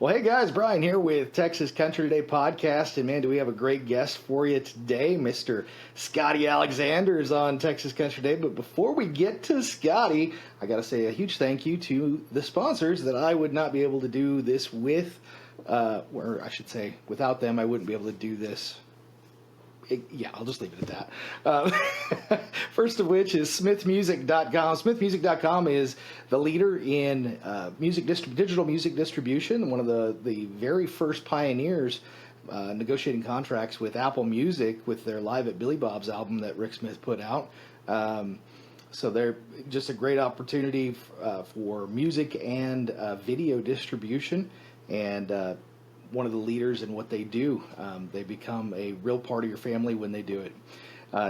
Well, hey guys, Brian here with Texas Country Today podcast, and man, do we have a great guest for you today. Mr. Scotty Alexander is on Texas Country Today, but before we get to Scotty, I got to say a huge thank you to the sponsors that I would not be able to do this with, or I should say without them, I wouldn't be able to do this. I'll just leave it at that. First of which is smithmusic.com. Smithmusic.com is the leader in digital music distribution, one of the very first pioneers negotiating contracts with Apple Music with their Live at Billy Bob's album that Rick Smith put out. So they're just a great opportunity for music and video distribution, and one of the leaders in what they do. They become a real part of your family when they do it.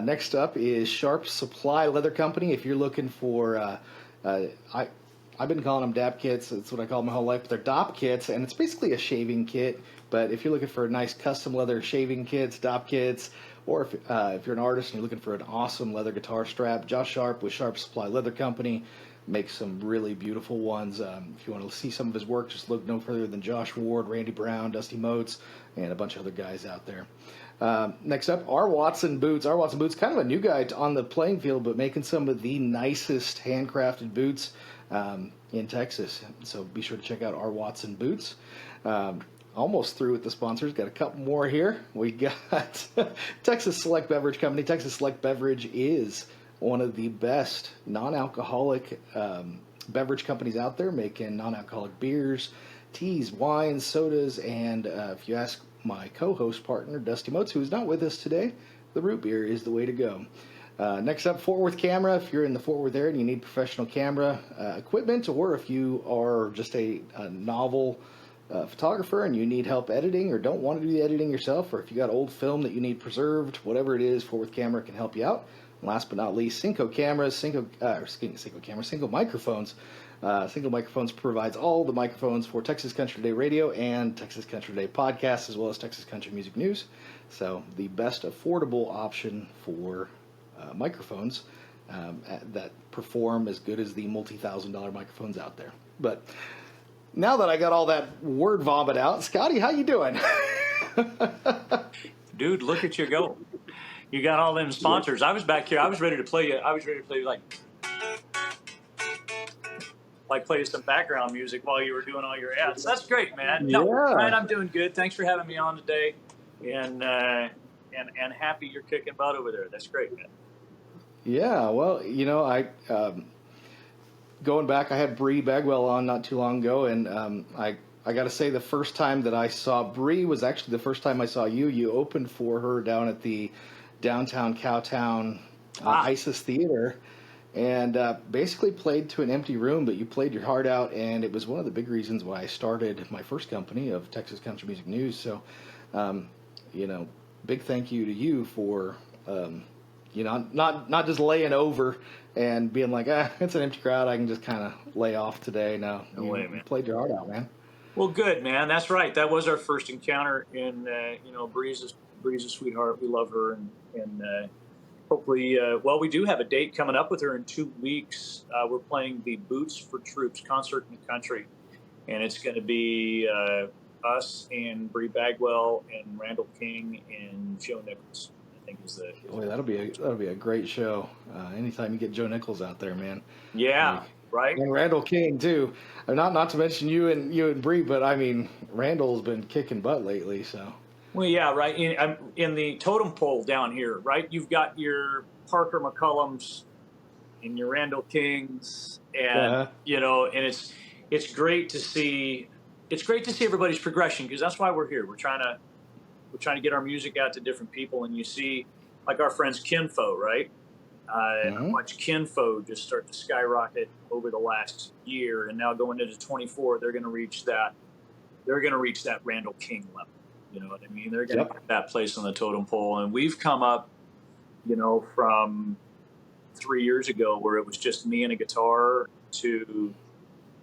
Next up is Sharp Supply Leather Company. If you're looking for, I've been calling them DAP kits. That's what I call them my whole life. But they're DOP kits, and it's basically a shaving kit. But if you're looking for nice custom leather shaving kits, DOP kits, or if you're an artist and you're looking for an awesome leather guitar strap, Josh Sharp with Sharp Supply Leather Company makes some really beautiful ones. If you want to see some of his work, just look no further than Josh Ward, Randy Brown, Dusty Motes, and a bunch of other guys out there. Next up, R. Watson Boots. R. Watson Boots, kind of a new guy on the playing field, but making some of the nicest handcrafted boots in Texas. So be sure to check out R. Watson Boots. Almost through with the sponsors. Got a couple more here. We got Texas Select Beverage Company. Texas Select Beverage is one of the best non-alcoholic beverage companies out there, making non-alcoholic beers, teas, wines, sodas, and if you ask my co-host partner, Dusty Motes, who is not with us today, the root beer is the way to go. Next up, Fort Worth Camera. If you're in the Fort Worth area and you need professional camera equipment, or if you are just a novel photographer and you need help editing or don't want to do the editing yourself, or if you got old film that you need preserved, whatever it is, Fort Worth Camera can help you out. Last but not least, Cinco Microphones. Cinco Microphones provides all the microphones for Texas Country Today Radio and Texas Country Today Podcast, as well as Texas Country Music News. So the best affordable option for microphones that perform as good as the multi-$1,000 microphones out there. But now that I got all that word vomit out, Scotty, how you doing? Dude, look at you go. You got all them sponsors. I was back here. I was ready to play you. Play you some background music while you were doing all your ads. That's great, man. No, Brian, I'm doing good. Thanks for having me on today, and happy you're kicking butt over there. That's great, man. Yeah, well, I going back, I had Bree Bagwell on not too long ago, and I got to say the first time that I saw Bree was actually the first time I saw you. You opened for her down at the downtown Cowtown ISIS Theater, and basically played to an empty room, but you played your heart out, and it was one of the big reasons why I started my first company of Texas Country Music News. So, big thank you to you for, not just laying over and being like, it's an empty crowd, I can just kind of lay off today. No way, man. You played your heart out, man. Well, good, man. That's right. That was our first encounter, and Bree's a sweetheart. We love her, and hopefully, we do have a date coming up with her in 2 weeks. We're playing the Boots for Troops concert in the country, and it's going to be us and Bree Bagwell and Randall King and Joe Nichols. I think is the. Boy, that'll be a great show. Anytime you get Joe Nichols out there, man. Yeah. Right. And Randall King too. Not to mention you and Bree, but I mean Randall's been kicking butt lately. So. Well, yeah, right. In the totem pole down here, right? You've got your Parker McCullums and your Randall Kings, and Uh-huh. and it's great to see. It's great to see everybody's progression, because that's why we're here. We're trying to get our music out to different people, and you see, like our friends Kinfo, right? I Hmm. watched Kinfo just start to skyrocket over the last year, and now going into 24, they're going to reach that. They're going to reach that Randall King level. You know what I mean? They're going to Yep. get that place on the totem pole, and we've come up, from 3 years ago where it was just me and a guitar to,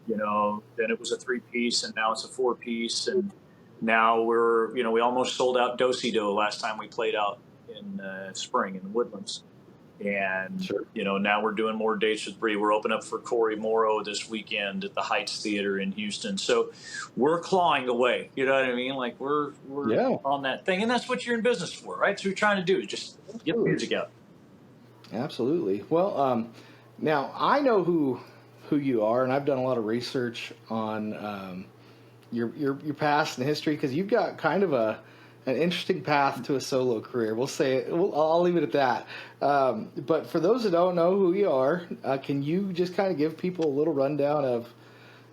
then it was a 3-piece, and now it's a 4-piece, and now we almost sold out Do-Si-Do last time we played out in spring in the Woodlands. And, Sure. now we're doing more dates with Bree. We're opening up for Corey Morrow this weekend at the Heights Theater in Houston. So we're clawing away. You know what I mean? Like we're Yeah. on that thing. And that's what you're in business for, right? So you're trying to do is just get the Absolutely. music out. Absolutely. Well, now I know who you are, and I've done a lot of research on your past and history, because you've got kind of an interesting path to a solo career. We'll say it. I'll leave it at that. But for those that don't know who you are, can you just kind of give people a little rundown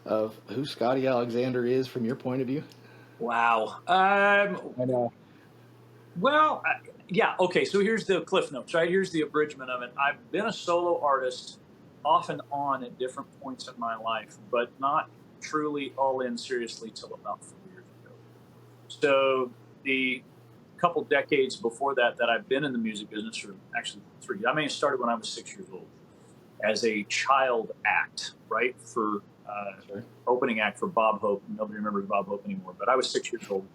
of who Scotty Alexander is from your point of view? Wow. I know. Well, yeah. Okay. So here's the cliff notes, right? Here's the abridgment of it. I've been a solo artist off and on at different points in my life, but not truly all in seriously till about 4 years ago. So the couple decades before that I've been in the music business, or actually 3. I mean, it started when I was 6 years old as a child act, right? For Sure. opening act for Bob Hope. Nobody remembers Bob Hope anymore, but I was 6 years old,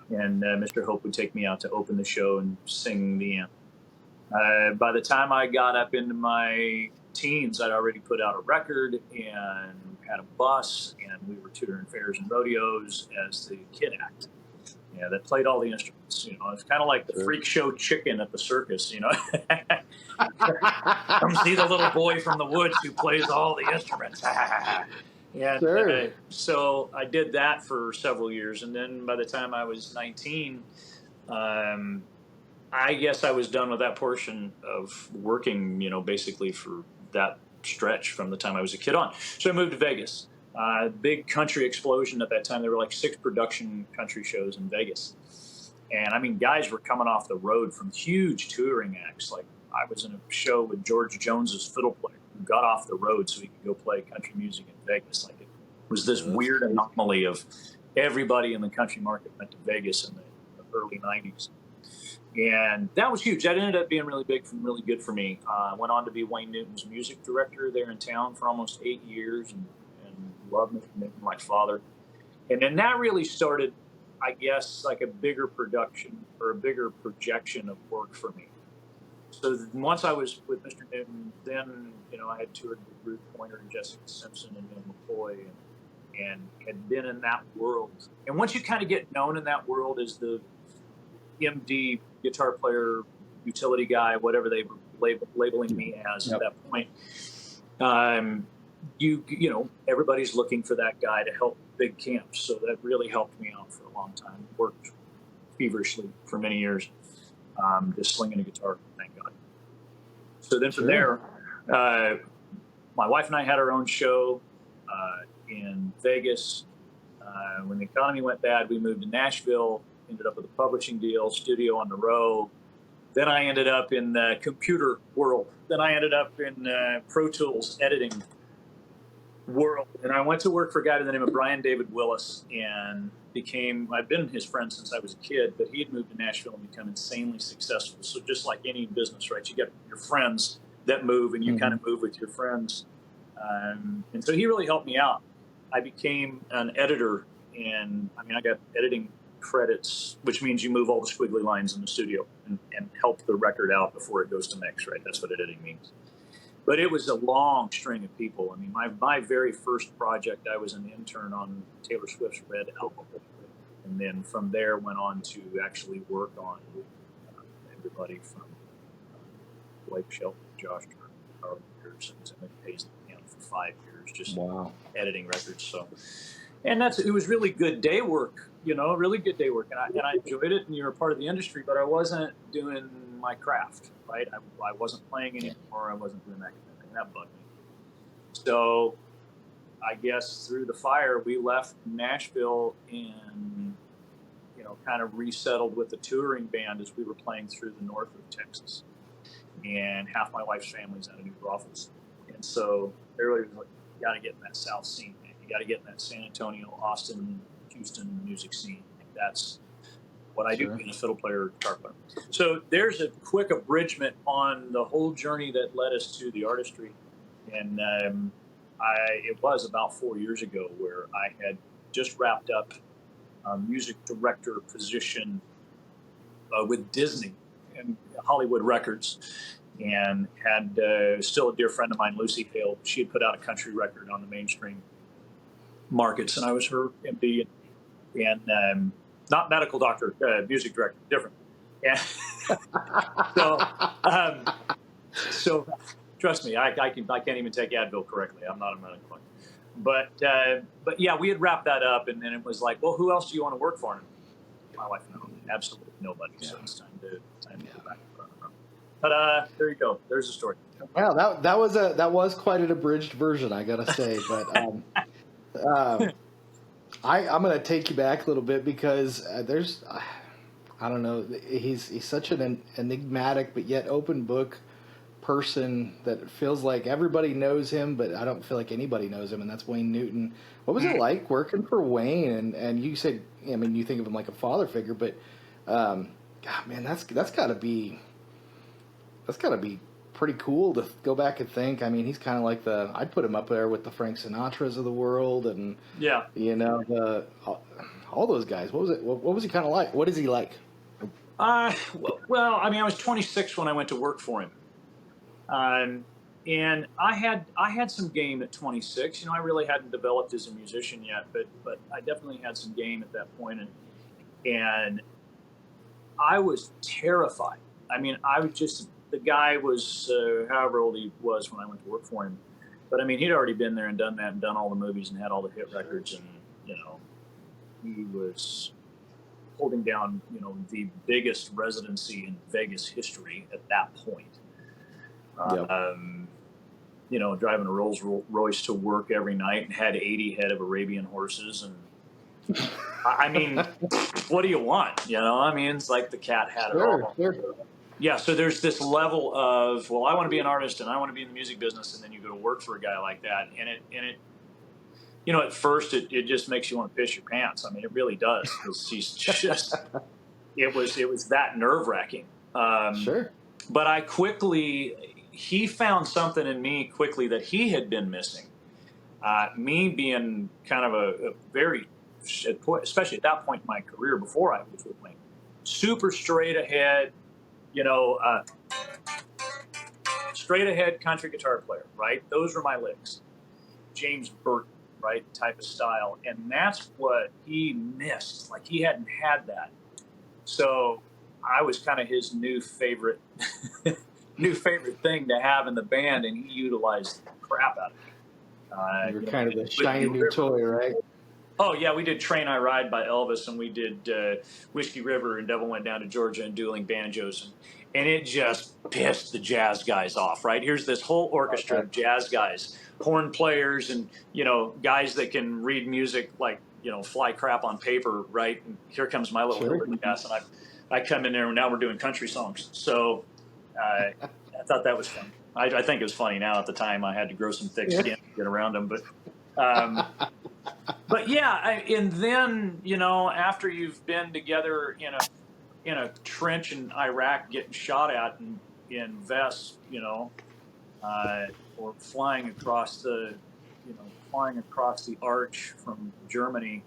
and Mr. Hope would take me out to open the show and sing the anthem. By the time I got up into my teens, I'd already put out a record and had a bus, and we were touring fairs and rodeos as the kid act. Yeah, that played all the instruments. It's kind of like the Sure. freak show chicken at the circus. Come see the little boy from the woods who plays all the instruments. And Sure. so I did that for several years, and then by the time I was 19, I guess I was done with that portion of working, basically for that stretch from the time I was a kid on. So I moved to Vegas. Big country explosion at that time. There were like 6 production country shows in Vegas. And I mean, guys were coming off the road from huge touring acts. Like I was in a show with George Jones's fiddle player who got off the road so he could go play country music in Vegas. Like it was this That's weird crazy. anomaly of everybody in the country market went to Vegas in the early 90s. And that was huge. That ended up being really big and really good for me. I went on to be Wayne Newton's music director there in town for almost 8 years, and loved Mr. Newton like father. And then that really started, I guess, like a bigger production or a bigger projection of work for me. So once I was with Mr. Newton, then I had toured with Ruth Pointer and Jessica Simpson and Neil McCoy, and had been in that world. And once you kind of get known in that world as the MD guitar player, utility guy, whatever they were labeling me as at that point, everybody's looking for that guy to help big camps. So that really helped me out for a long time. Worked feverishly for many years, just slinging a guitar, thank God. So then from there, my wife and I had our own show in Vegas. When the economy went bad, we moved to Nashville, ended up with a publishing deal, studio on the row. Then I ended up in the computer world. Then I ended up in Pro Tools editing world. And I went to work for a guy by the name of Brian David Willis, and I've been his friend since I was a kid, but he had moved to Nashville and become insanely successful. So just like any business, right? You got your friends that move, and you kind of move with your friends. And so he really helped me out. I became an editor, and I got editing credits, which means you move all the squiggly lines in the studio and help the record out before it goes to mix, right? That's what editing means. But it was a long string of people. I mean, my very first project, I was an intern on Taylor Swift's Red album. And then from there went on to actually work on everybody from Blake Shelton, Josh Turner, Carl Pearson, and Paisley for 5 years, just editing records. So, and it was really good day work, really good day work. And I enjoyed it, and you're a part of the industry, but I wasn't doing my craft, right? I wasn't playing anymore. I wasn't doing that kind of thing. that bugged me. So I guess through the fire, we left Nashville and, kind of resettled with the touring band as we were playing through the north of Texas. And half my wife's family's out of New Braunfels. And so everybody was like, you got to get in that South scene, man. You got to get in that San Antonio, Austin, Houston music scene. And that's what I do, being a fiddle player, guitar player. So there's a quick abridgment on the whole journey that led us to the artistry. And it was about 4 years ago where I had just wrapped up a music director position with Disney and Hollywood Records, and had still a dear friend of mine, Lucy Hale. She had put out a country record on the mainstream markets, and I was her MD and not medical doctor, music director, different. And so trust me, I can't even take Advil correctly. I'm not a medical doctor. But yeah, we had wrapped that up, and then it was like, well, who else do you want to work for? And my wife, no, absolutely nobody. Yeah. So it's time to go back. But there you go. There's the story. Wow, that was quite an abridged version, I gotta say. But I'm gonna take you back a little bit because there's, I don't know, he's such an enigmatic but yet open book person that feels like everybody knows him, but I don't feel like anybody knows him, and that's Wayne Newton. What was it like working for Wayne? And you said, I mean, you think of him like a father figure, but God, man, that's gotta be pretty cool to go back and think. I mean, he's kind of like I'd put him up there with the Frank Sinatras of the world, and all those guys. What was it? What was he kind of like? What is he like? Well, I mean, I was 26 when I went to work for him. And I had some game at 26. I really hadn't developed as a musician yet, but I definitely had some game at that point, and I was terrified. I mean, the guy was however old he was when I went to work for him, but I mean, he'd already been there and done that and done all the movies and had all the hit records, and he was holding down the biggest residency in Vegas history at that point. Driving a Rolls Royce to work every night and had 80 head of Arabian horses. And I mean, what do you want? I mean, it's like the cat had it all. Sure. Yeah. So there's this level of, well, I want to be an artist and I want to be in the music business. And then you go to work for a guy like that. And it at first it just makes you want to piss your pants. I mean, it really does. He's just, it was that nerve wracking. Sure. But he found something in me quickly that he had been missing. Me being kind of a very, especially at that point in my career before I was with Wayne, super straight ahead, straight ahead country guitar player, right? Those were my licks. James Burton, right? Type of style. And that's what he missed. Like, he hadn't had that. So I was kind of his new favorite thing to have in the band, and he utilized the crap out of it. You were kind of the shiny new toy, right? Oh, yeah, we did Train I Ride by Elvis, and we did Whiskey River and Devil Went Down to Georgia and Dueling Banjos, and it just pissed the jazz guys off, right? Here's this whole orchestra of jazz guys, horn players, and, guys that can read music like, fly crap on paper, right? And here comes my little liberty ass, and I come in there, and now we're doing country songs. So I thought that was fun. I think it was funny now. At the time, I had to grow some thick skin to get around them. But yeah, and then, after you've been together in a trench in Iraq getting shot at in vests, or flying across the arch from Germany,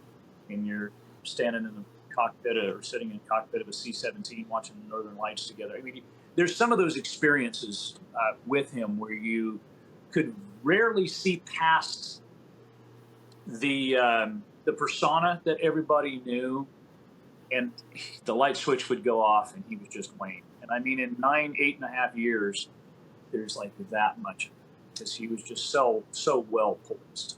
and you're standing in the cockpit or sitting in the cockpit of a C-17 watching the Northern Lights together. I mean, there's some of those experiences with him where you could rarely see past the persona that everybody knew, and the light switch would go off and he was just Wayne. And I mean, in 8.5 years, there's like that much, because he was just so well poised.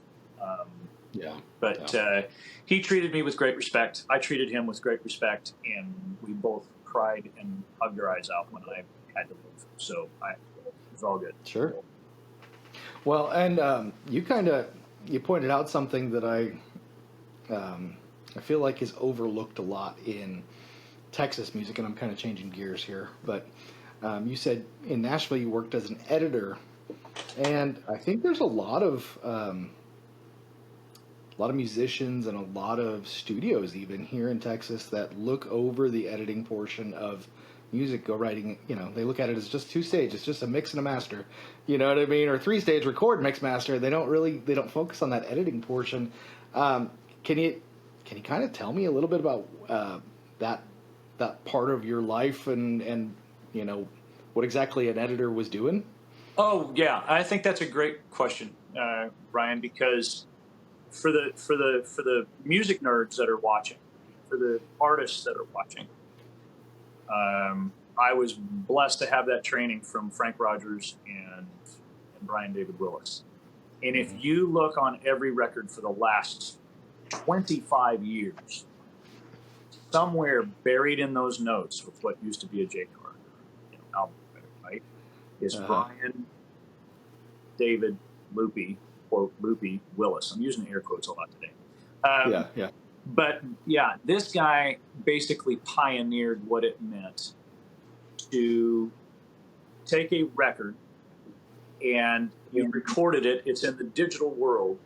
But he treated me with great respect. I treated him with great respect, and we both cried and hugged our eyes out when I had to leave. So it was all good. Sure. Well, and you pointed out something that I feel like is overlooked a lot in Texas music, and I'm kind of changing gears here. But you said in Nashville you worked as an editor, and I think there's a lot of musicians and a lot of studios even here in Texas that look over the editing portion of music, go writing, they look at it as just 2 stage. It's just a mix and a master, you know what I mean? Or 3 stage record, mix, master. They don't focus on that editing portion. Can you kind of tell me a little bit about that part of your life and what exactly an editor was doing? Oh yeah, I think that's a great question, Ryan, because for the music nerds that are watching, for the artists that are watching, I was blessed to have that training from Frank Rogers and Brian David Willis. And if you look on every record for the last 25 years, somewhere buried in those notes with what used to be a J card, album, right, is Brian David Loopy, quote, Loopy Willis. I'm using air quotes a lot today. Yeah. But yeah, this guy basically pioneered what it meant to take a record and you recorded it. It's in the digital world.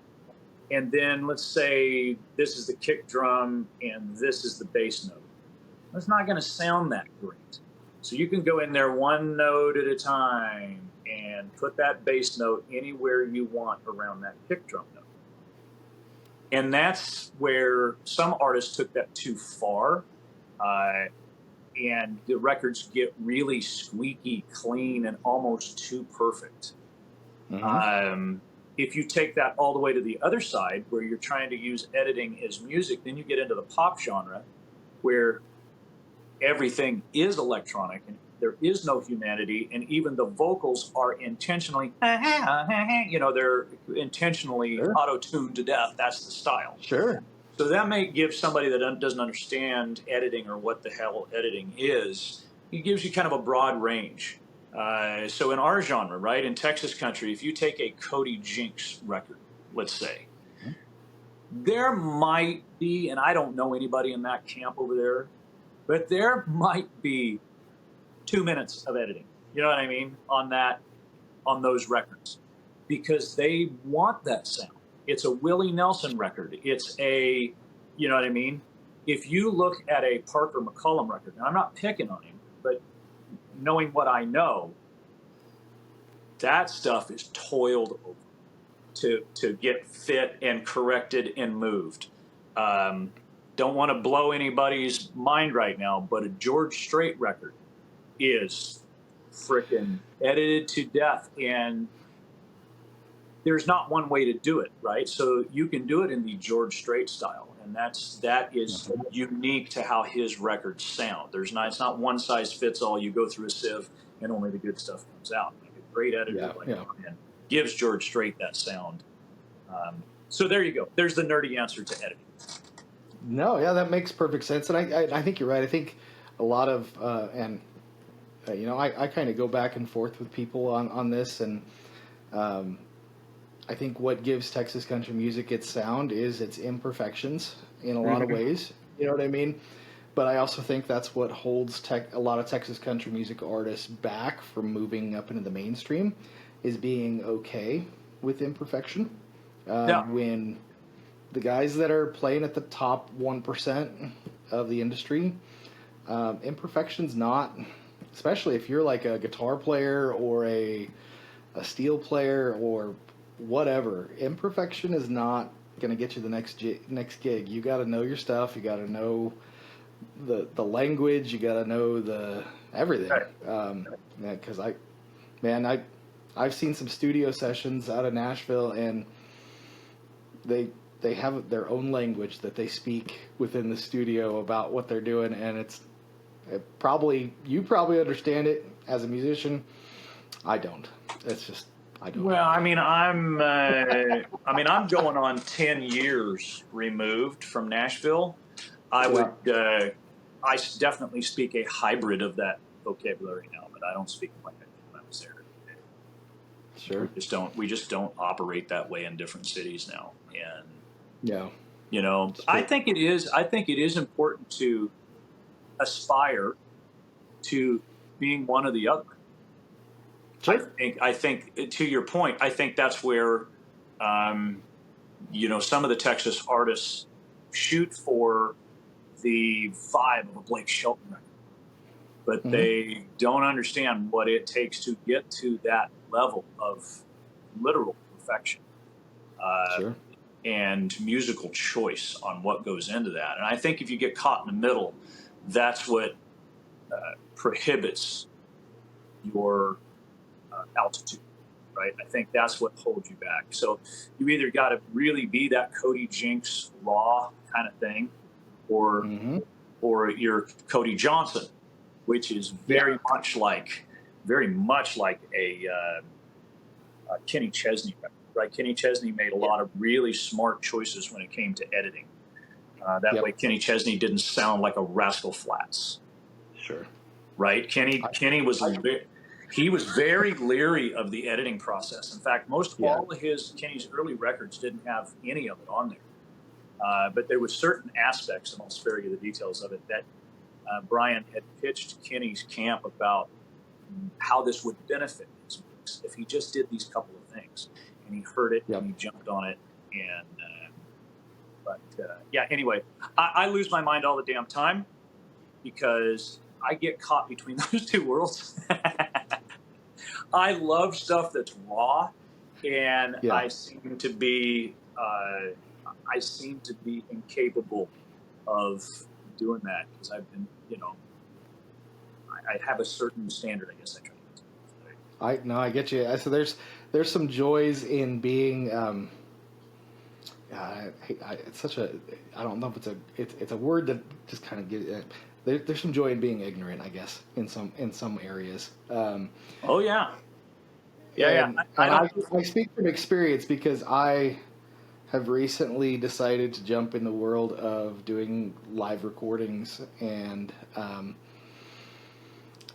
And then let's say this is the kick drum and this is the bass note. It's not going to sound that great. So you can go in there one note at a time and put that bass note anywhere you want around that kick drum note. And that's where some artists took that too far. And the records get really squeaky clean and almost too perfect. If you take that all the way to the other side, where you're trying to use editing as music, then you get into the pop genre, where everything is electronic and there is no humanity, and even the vocals are intentionally, they're intentionally auto-tuned to death. That's the style. Sure. So that may give somebody that doesn't understand editing or what the hell editing is, it gives you kind of a broad range. So in our genre, right, in Texas country, if you take a Cody Jinks record, let's say, there might be, and I don't know anybody in that camp over there, but there might be 2 minutes of editing, you know what I mean, on those records, because they want that sound. It's a Willie Nelson record. It's a, you know what I mean? If you look at a Parker McCollum record, and I'm not picking on him, but knowing what I know, that stuff is toiled over to get fit and corrected and moved. Don't want to blow anybody's mind right now, but a George Strait record is freaking edited to death, and there's not one way to do it, right? So you can do it in the George Strait style, and that is unique to how his records sound. It's not one size fits all. You go through a sieve and only the good stuff comes out. Like a great editor Brian gives George Strait that sound. So there you go. There's the nerdy answer to editing. No, yeah, that makes perfect sense, and I think you're right. I think a lot of I kind of go back and forth with people on this, and I think what gives Texas country music its sound is its imperfections in a lot of ways. You know what I mean? But I also think that's what holds a lot of Texas country music artists back from moving up into the mainstream, is being okay with imperfection. When the guys that are playing at the top 1% of the industry, imperfection's not, especially if you're like a guitar player or a steel player or whatever, imperfection is not going to get you the next gig. You got to know your stuff. You got to know the language. You got to know the everything. Because I've seen some studio sessions out of Nashville, and they have their own language that they speak within the studio about what they're doing, and you probably understand it as a musician. I don't. It's just I don't. Well, I mean, I'm going on 10 years removed from Nashville. I definitely speak a hybrid of that vocabulary now, but I don't speak like I did when I was there. Sure. We just don't operate that way in different cities now. And Yeah. I think it is important to aspire to being one or the other. Sure. I think to your point, I think that's where, some of the Texas artists shoot for the vibe of a Blake Shelton record, but Mm-hmm. they don't understand what it takes to get to that level of literal perfection Sure. and musical choice on what goes into that. And I think if you get caught in the middle, that's what prohibits your altitude, right? I think that's what holds you back. So you either got to really be that Cody Jinks raw kind of thing, or Mm-hmm. you're Cody Johnson, which is very much like a Kenny Chesney record, right? Kenny Chesney made a lot of really smart choices when it came to editing. That way, Kenny Chesney didn't sound like a Rascal Flatts. Sure. Right? Kenny was he was very leery of the editing process. In fact, all of Kenny's early records didn't have any of it on there. But there were certain aspects, and I'll spare you the details of it, that Brian had pitched Kenny's camp about how this would benefit his mix if he just did these couple of things. And he heard it, and he jumped on it. And anyway, I lose my mind all the damn time because I get caught between those two worlds. I love stuff that's raw, and I seem to be incapable of doing that because I've been, I have a certain standard, I guess I try to get to. I get you. So there's some joys in being. It's such a. I don't know if it's a word that just kind of gives. There's some joy in being ignorant, I guess, in some areas. Oh yeah. I speak from experience because I have recently decided to jump in the world of doing live recordings, and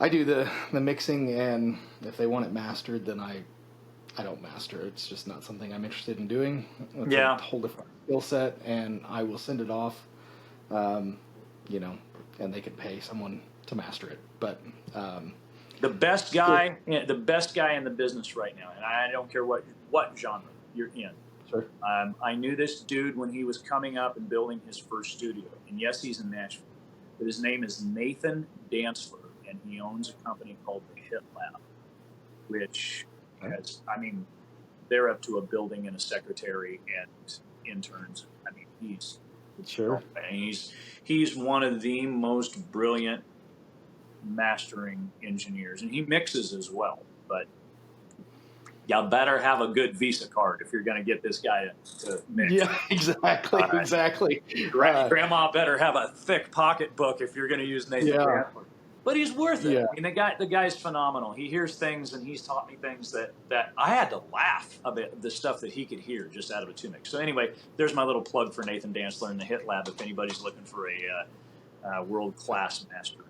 I do the mixing, and if they want it mastered, then I don't master. It's just not something I'm interested in doing. It's a whole different skill set, and I will send it off, and they can pay someone to master it. But the best guy in the business right now, and I don't care what genre you're in. Sure. I knew this dude when he was coming up and building his first studio, and yes, he's in Nashville. But his name is Nathan Dantzler, and he owns a company called the Hit Lab, which they're up to a building and a secretary and interns. I mean, he's one of the most brilliant mastering engineers, and he mixes as well. But you better have a good Visa card if you're going to get this guy to mix. Yeah, exactly. Grandma better have a thick pocketbook if you're going to use Nathan Dantzler. But he's worth it. I mean, the guy's phenomenal. He hears things, and he's taught me things that I had to laugh about the stuff that he could hear just out of a two mix. So anyway, there's my little plug for Nathan Dantzler and the Hit Lab if anybody's looking for a world-class master.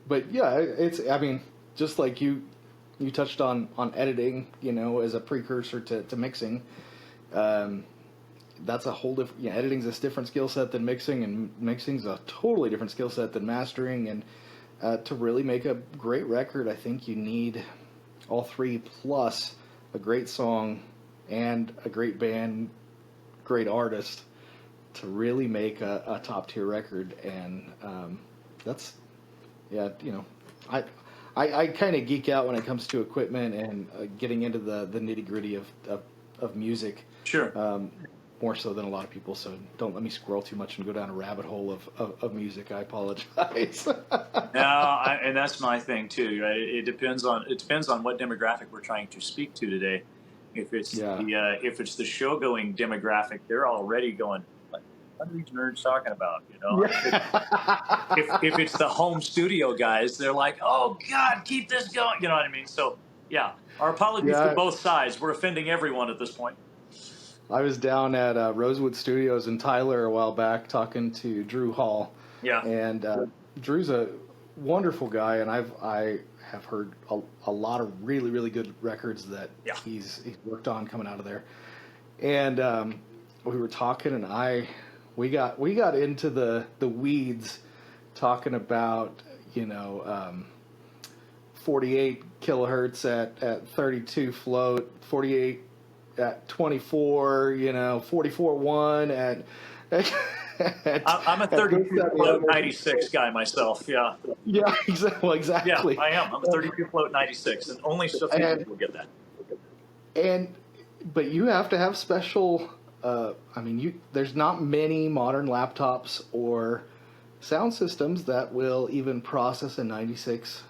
But yeah, just like you touched on editing, as a precursor to mixing. That's a whole different. Editing's a different skill set than mixing, and mixing's a totally different skill set than mastering. And to really make a great record, I think you need all three plus a great song and a great band, great artist to really make a top tier record. And that's I kind of geek out when it comes to equipment and getting into the nitty gritty of music. Sure. More so than a lot of people, so don't let me squirrel too much and go down a rabbit hole of music. I apologize. And that's my thing too, right? It depends on what demographic we're trying to speak to today. If it's the show going demographic, they're already going, what are these nerds talking about? If it's the home studio guys, they're like, oh God, keep this going. You know what I mean? So yeah, our apologies to both sides. We're offending everyone at this point. I was down at Rosewood Studios in Tyler a while back talking to Drew Hall. Yeah. And Drew's a wonderful guy, and I have heard a lot of really, really good records that Yeah. he's worked on coming out of there. And we were talking, and we got into the weeds, talking about 48 kilohertz at 32 float, 48 at 24, 44.1 at I'm a 32 float 96 guy myself. Yeah. Yeah, exactly. Yeah, I am. I'm a 32 float 96, and only so few people get that. But you have to have special. There's not many modern laptops or sound systems that will even process a 96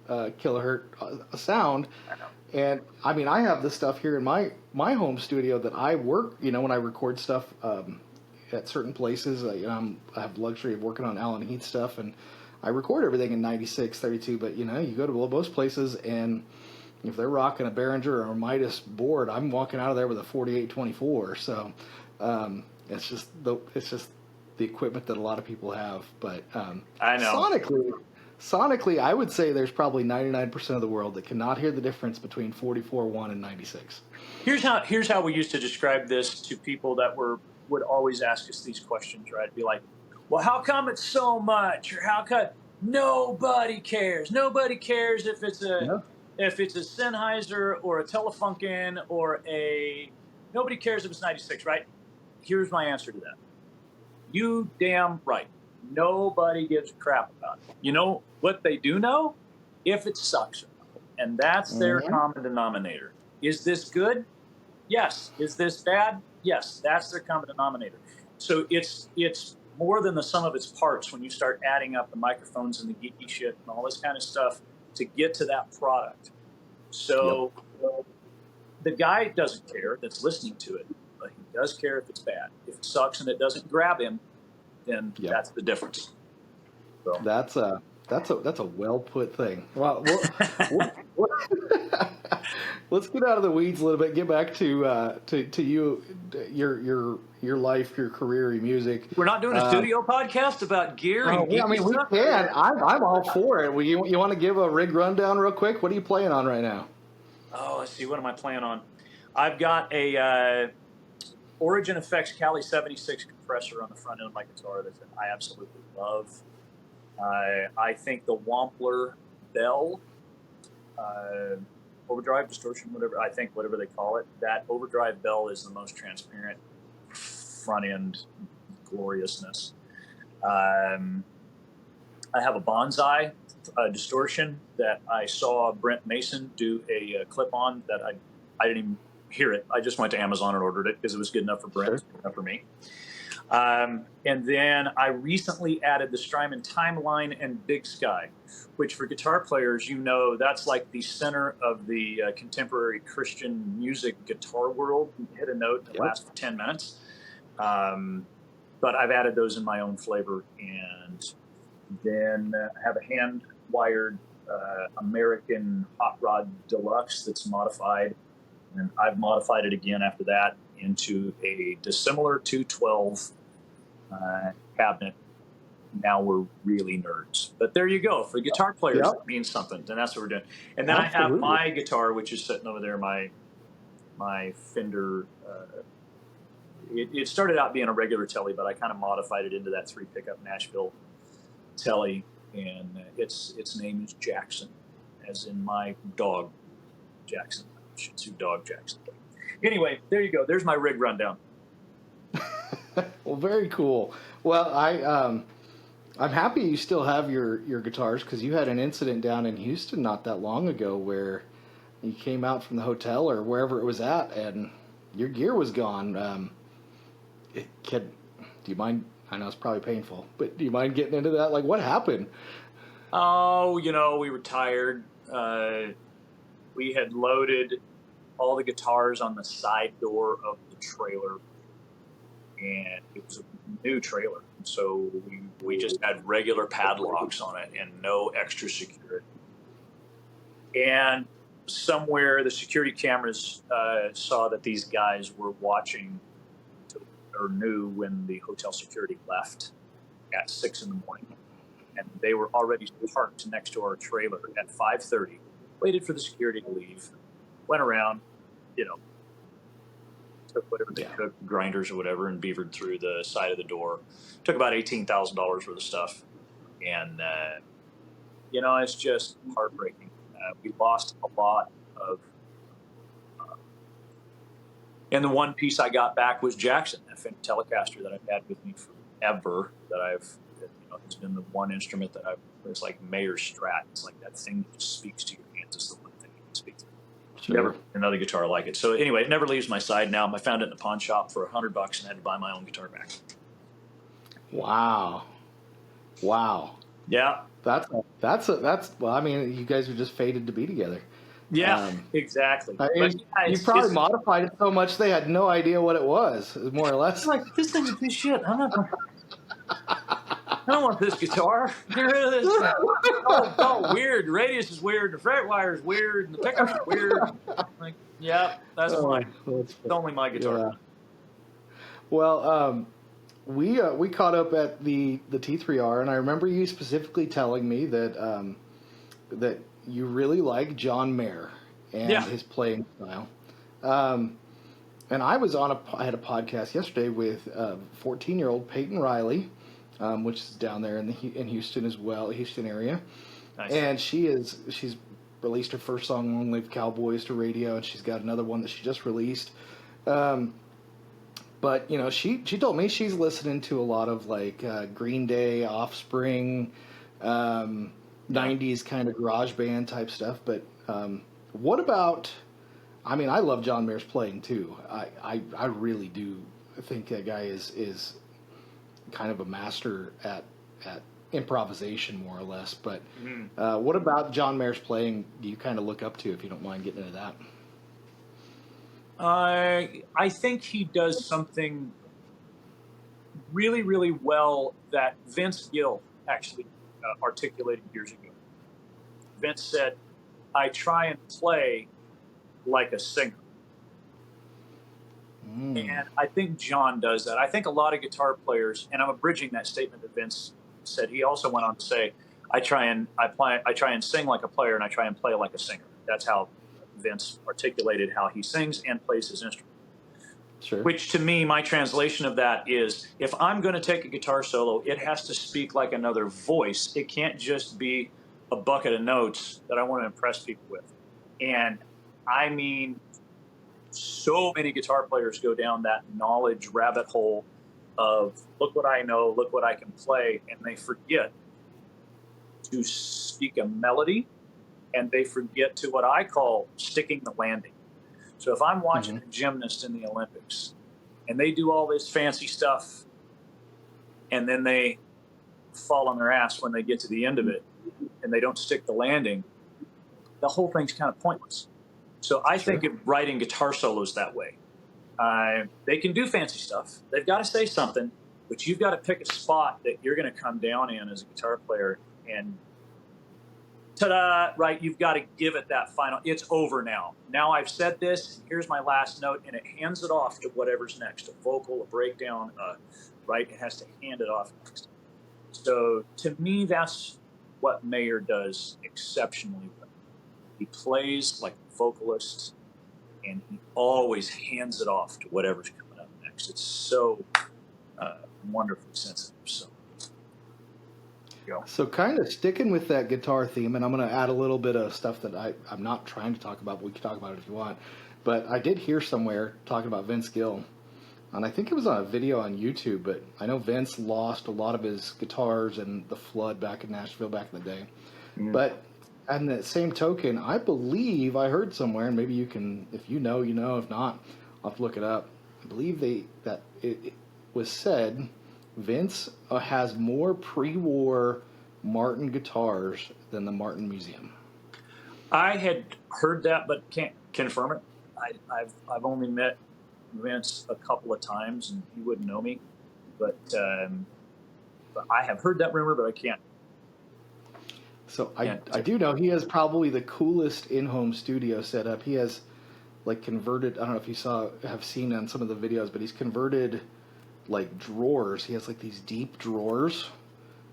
kilohertz sound. I know. And I have this stuff here in my home studio that I work. When I record stuff at certain places, I have the luxury of working on Alan Heath stuff, and I record everything in 96, 32. But you go to most places, and if they're rocking a Behringer or a Midas board, I'm walking out of there with a 4824. So it's just the equipment that a lot of people have. But I know. Sonically, I would say there's probably 99% of the world that cannot hear the difference between 44.1 and 96. Here's how we used to describe this to people that would always ask us these questions, right? Be like, well, how come it's so much? Or how come nobody cares? Nobody cares if it's a Sennheiser or a Telefunken or nobody cares if it's 96, right? Here's my answer to that. You damn right. Nobody gives a crap about it. You know what they do know? If it sucks or not. And that's their common denominator. Is this good? Yes. Is this bad? Yes. That's their common denominator. So it's more than the sum of its parts when you start adding up the microphones and the geeky shit and all this kind of stuff to get to that product. So the guy doesn't care that's listening to it, but he does care if it's bad. If it sucks and it doesn't grab him, then that's the difference. So. That's a well put thing. Well, let's get out of the weeds a little bit. Get back to you, your life, your career, your music. We're not doing a studio podcast about gear and we stuff? can. I'm all for it. You want to give a rig rundown real quick? What are you playing on right now? Oh, let's see. What am I playing on? I've got a Origin Effects Cali 76 compressor on the front end of my guitar that I absolutely love. I think the Wampler Bell, overdrive, distortion, whatever they call it, that overdrive bell is the most transparent front end gloriousness. I have a Bonsai distortion that I saw Brent Mason do a clip on that I didn't even hear it. I just went to Amazon and ordered it because it was good enough for Brent, good enough for me. And then I recently added the Strymon Timeline and Big Sky, which for guitar players, that's like the center of the contemporary Christian music guitar world. You hit a note that lasts for 10 minutes. But I've added those in my own flavor. And then I have a hand-wired American Hot Rod Deluxe that's modified. And I've modified it again after that into a dissimilar 212 cabinet. Now we're really nerds. But there you go. For guitar players, it means something. And that's what we're doing. And then I have my guitar, which is sitting over there, my Fender. It started out being a regular Telly, but I kind of modified it into that 3-pickup Nashville Telly. And its name is Jackson, as in my dog, Jackson. Shih Tzu dog Jackson. Anyway, there you go. There's my rig rundown. Well, very cool. Well, I'm happy you still have your guitars, because you had an incident down in Houston not that long ago where you came out from the hotel or wherever it was at and your gear was gone. Do you mind? I know it's probably painful, but do you mind getting into that? Like, what happened? Oh, we were tired. We had loaded all the guitars on the side door of the trailer, and it was a new trailer. So we just had regular padlocks on it and no extra security. And somewhere the security cameras saw that these guys were watching or knew when the hotel security left at 6 a.m. and they were already parked next to our trailer at 5:30. Waited for the security to leave, went around, took whatever they took, grinders or whatever, and beavered through the side of the door. Took about $18,000 worth of stuff, and it's just heartbreaking. We lost a lot of. And the one piece I got back was Jackson, that Fender Telecaster that I've had with me forever. It's been the one instrument that it's like Mayer's Strat. It's like that thing that just speaks to your hands. It's the one thing you can speak to. Sure. Never another guitar like it. So anyway, it never leaves my side now. I found it in a pawn shop for $100 and had to buy my own guitar back. Wow. Yeah. That's well, I mean, you guys are just fated to be together. Yeah, exactly. I mean, you probably modified it so much they had no idea what it was, more or less. Like, this thing's a piece of shit. I don't want this guitar. Get rid of this. It's all weird. The radius is weird. The fret wire is weird. And the pickup's weird. Like, yeah, that's mine. It's only my guitar. Yeah. Well, we caught up at the T3R, and I remember you specifically telling me that that you really like John Mayer and his playing style. And I had a podcast yesterday with 14-year-old Peyton Riley, which is down there in Houston as well, Houston area. Nice. And she's released her first song, Long Live Cowboys, to radio, and she's got another one that she just released. But she told me she's listening to a lot of like Green Day, Offspring, 90s kind of garage band type stuff. But what about? I mean, I love John Mayer's playing too. I really do think that guy is kind of a master at improvisation, more or less. But what about John Mayer's playing do you kind of look up to, if you don't mind getting into that? I think he does something really, really well that Vince Gill actually articulated years ago. Vince said, I try and play like a singer. And I think John does that. I think a lot of guitar players, and I'm abridging that statement that Vince said, he also went on to say, I try and sing like a player, and I try and play like a singer. That's how Vince articulated how he sings and plays his instrument. Sure. Which to me, my translation of that is, if I'm going to take a guitar solo, it has to speak like another voice. It can't just be a bucket of notes that I want to impress people with. And I mean, so many guitar players go down that knowledge rabbit hole of, look what I know, look what I can play, and they forget to speak a melody, and they forget to what I call sticking the landing. So if I'm watching a gymnast in the Olympics and they do all this fancy stuff and then they fall on their ass when they get to the end of it and they don't stick the landing, the whole thing's kind of pointless. So I think of writing guitar solos that way. They can do fancy stuff. They've got to say something, but you've got to pick a spot that you're going to come down in as a guitar player and ta-da, right? You've got to give it that final, it's over now. Now I've said this, here's my last note, and it hands it off to whatever's next, a vocal, a breakdown, right? It has to hand it off next. So to me, that's what Mayer does exceptionally well. He plays like a vocalist, and he always hands it off to whatever's coming up next. It's so wonderfully sensitive. So kind of sticking with that guitar theme, and I'm going to add a little bit of stuff that I'm not trying to talk about, but we can talk about it if you want. But I did hear somewhere talking about Vince Gill, and I think it was on a video on YouTube, but I know Vince lost a lot of his guitars in the flood back in Nashville back in the day. But on the same token, I believe I heard somewhere, and maybe you can, if you know, if not, I'll have to look it up. I believe that it was said Vince has more pre-war Martin guitars than the Martin Museum. I had heard that, but can't confirm it. I've only met Vince a couple of times, and he wouldn't know me. But I have heard that rumor, but I can't. So I do know he has probably the coolest in-home studio setup. He has like converted. I don't know if you have seen on some of the videos, but he's converted like drawers. He has like these deep drawers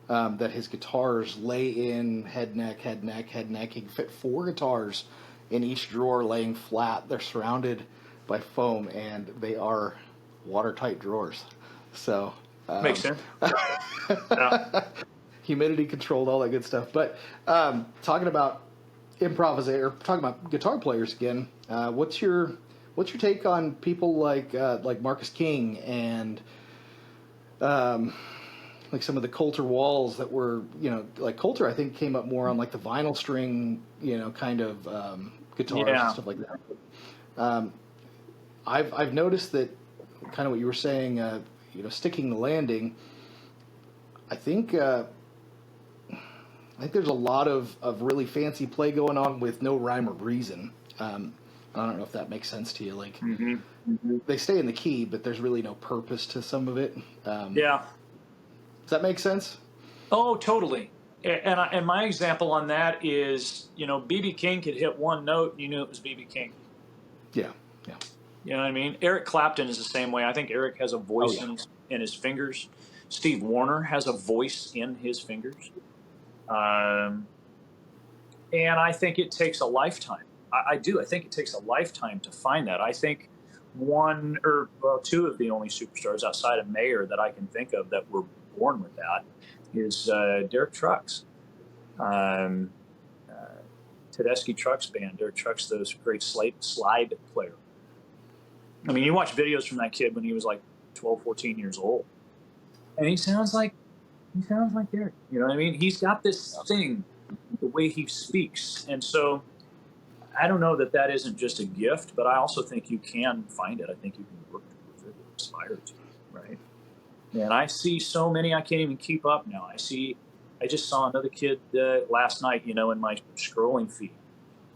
that his guitars lay in head, neck, head, neck, head, neck. He can fit 4 guitars in each drawer laying flat. They're surrounded by foam, and they are watertight drawers. So Makes sense. Yeah. humidity controlled, all that good stuff. But talking about improvisator, talking about guitar players again. What's your take on people like Marcus King and like some of the Coulter Walls that were, like Coulter, I think came up more on like the vinyl string, kind of guitars and stuff like that. I've noticed that kind of what you were saying, sticking the landing. I think there's a lot of really fancy play going on with no rhyme or reason. I don't know if that makes sense to you. Like they stay in the key, but there's really no purpose to some of it. Yeah. Does that make sense? Oh, totally. And my example on that is, B.B. King could hit one note and you knew it was B.B. King. Yeah, yeah. You know what I mean? Eric Clapton is the same way. I think Eric has a voice in his fingers. Steve Wariner has a voice in his fingers. And I think it takes a lifetime. I do. I think it takes a lifetime to find that. I think two of the only superstars outside of Mayer that I can think of that were born with that is Derek Trucks. Tedeschi Trucks Band. Derek Trucks, those great slide player. I mean, you watch videos from that kid when he was like 12, 14 years old. And he sounds like Derek. You know what I mean? He's got this thing, the way he speaks. And so I don't know that isn't just a gift, but I also think you can find it. I think you can work towards it or aspire to, right? And I see so many I can't even keep up now. I just saw another kid last night, in my scrolling feed.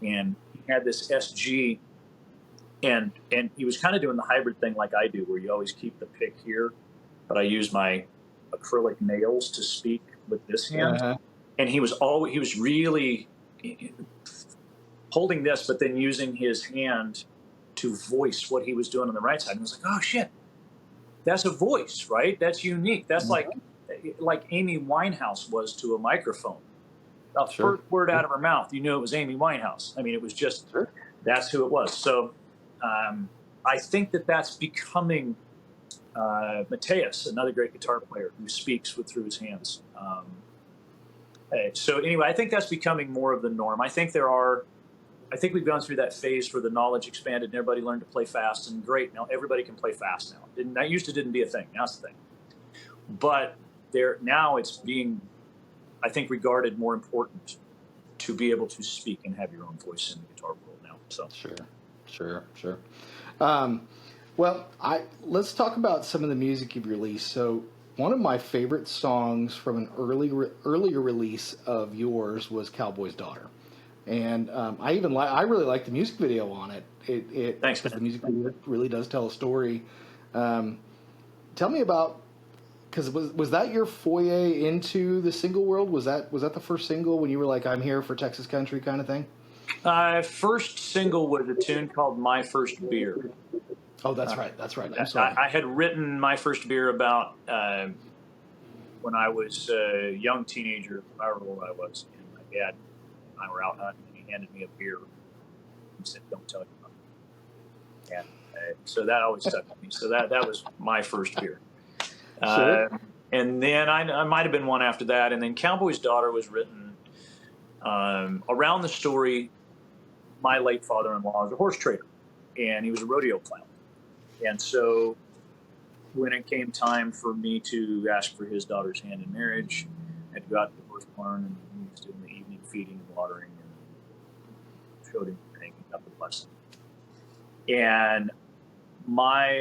And he had this SG, and he was kind of doing the hybrid thing like I do, where you always keep the pick here, but I use my acrylic nails to speak with this hand. Uh-huh. And he was really holding this, but then using his hand to voice what he was doing on the right side. And I was like, oh shit, that's a voice, right? That's unique. That's like Amy Winehouse was to a microphone. The first word out of her mouth, you knew it was Amy Winehouse. I mean, it was just, that's who it was. So I think that's becoming Mateus, another great guitar player who speaks through his hands. So anyway, I think that's becoming more of the norm. I think we've gone through that phase where the knowledge expanded and everybody learned to play fast, and great. Now everybody can play fast now. That used to didn't be a thing. Now it's a thing. But now it's being, I think, regarded more important to be able to speak and have your own voice in the guitar world now. So Sure. Well, let's talk about some of the music you've released. So one of my favorite songs from an earlier release of yours was "Cowboy's Daughter," and I really like the music video on it. Thanks, because the music video really does tell a story. Tell me about, because was that your foyer into the single world? Was that the first single when you were like, I'm here for Texas country kind of thing? First single was a tune called "My First Beer." Oh, that's right. I'm sorry. I had written "My First Beer" about when I was a young teenager, however old I was, and my dad and I were out hunting, and he handed me a beer. He said, "Don't tell anyone." And so that always stuck with me. So that was my first beer. And then I might have been one after that. And then "Cowboy's Daughter" was written around the story. My late father-in-law was a horse trader, and he was a rodeo clown. And so when it came time for me to ask for his daughter's hand in marriage, I had to go out to the horse barn, and he was doing the evening feeding and watering, and showed him hanging up the blessing. And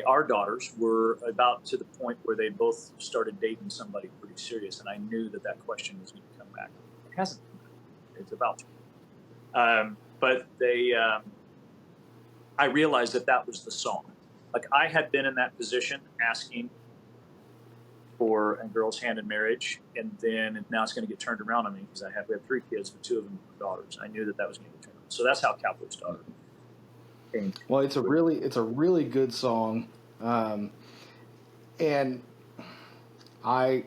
our daughters were about to the point where they both started dating somebody pretty serious, and I knew that question was going to come back. It hasn't come back. It's about to. But I realized that was the song. Like, I had been in that position asking for a girl's hand in marriage, and now it's going to get turned around on me because we have 3 kids, but 2 of them were daughters. I knew that was going to get turned around. So that's how "Cowboy's Daughter" came. Well, it's a really good song, and I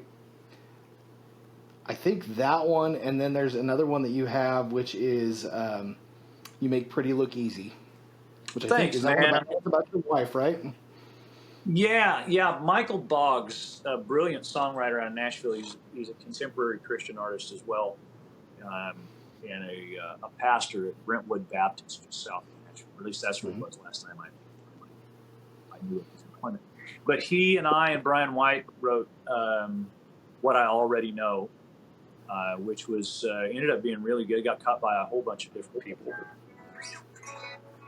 I think that one, and then there's another one that you have, which is "You Make Pretty Look Easy," which I think Thanks, is that one man. about your wife, right? Yeah. Michael Boggs, a brilliant songwriter out of Nashville. He's a contemporary Christian artist as well, and a pastor at Brentwood Baptist, just south of Nashville. Or at least that's where he Mm-hmm. was last time I knew of his employment. But he and I and Brian White wrote "What I Already Know," which was ended up being really good. It got cut by a whole bunch of different people.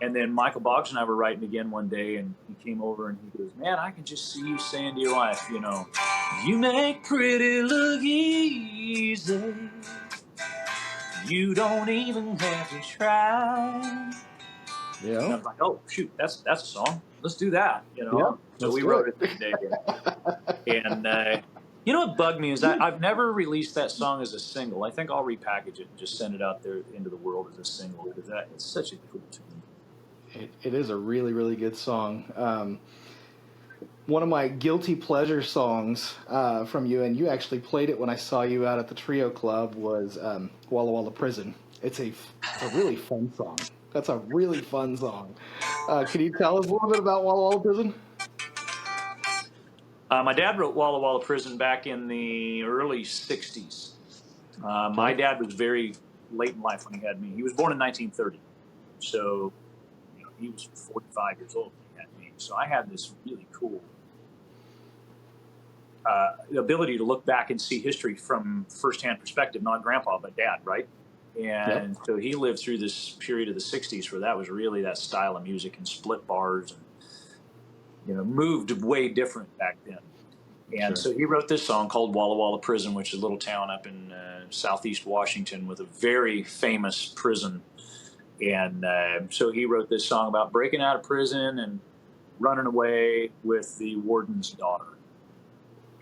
And then Michael Boggs and I were writing again one day, and he came over and he goes, "Man, I can just see you saying to your wife, you make pretty look easy. You don't even have to try." And I Yeah. was like, "Oh, shoot, that's a song. Let's do that." Yeah. So Let's we do wrote it. it that day. And what bugged me is I've never released that song as a single. I think I'll repackage it and just send it out there into the world as a single, because it's such a cool tune. It is a really, really good song. One of my guilty pleasure songs from you, and you actually played it when I saw you out at the Trio Club, was Walla Walla Prison. It's a really fun song. That's a really fun song. Can you tell us a little bit about Walla Walla Prison? My dad wrote Walla Walla Prison back in the early 60s. My Okay. dad was very late in life when he had me. He was born in 1930. So he was 45 years old when he had me. So I had this really cool ability to look back and see history from firsthand perspective, not grandpa, but dad, right? Yep. And so he lived through this period of the 60s where that was really that style of music, and split bars, and moved way different back then. And Sure. so he wrote this song called Walla Walla Prison, which is a little town up in southeast Washington with a very famous prison. And so he wrote this song about breaking out of prison and running away with the warden's daughter.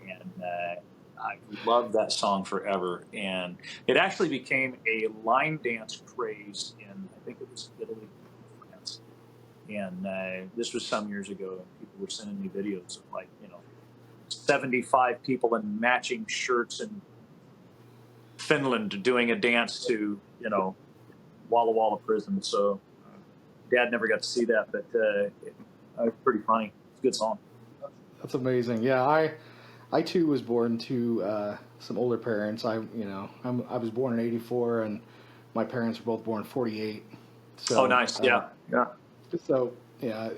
And I loved that song forever. And it actually became a line dance craze in, I think it was Italy and France. And this was some years ago, and people were sending me videos of 75 people in matching shirts in Finland doing a dance to, Walla Walla Prison. So Dad never got to see that, but it was pretty funny. It's a good song. That's amazing. Yeah, I too was born to some older parents. I was born in '84, and my parents were both born in '48. So, Oh, nice. Yeah. So yeah,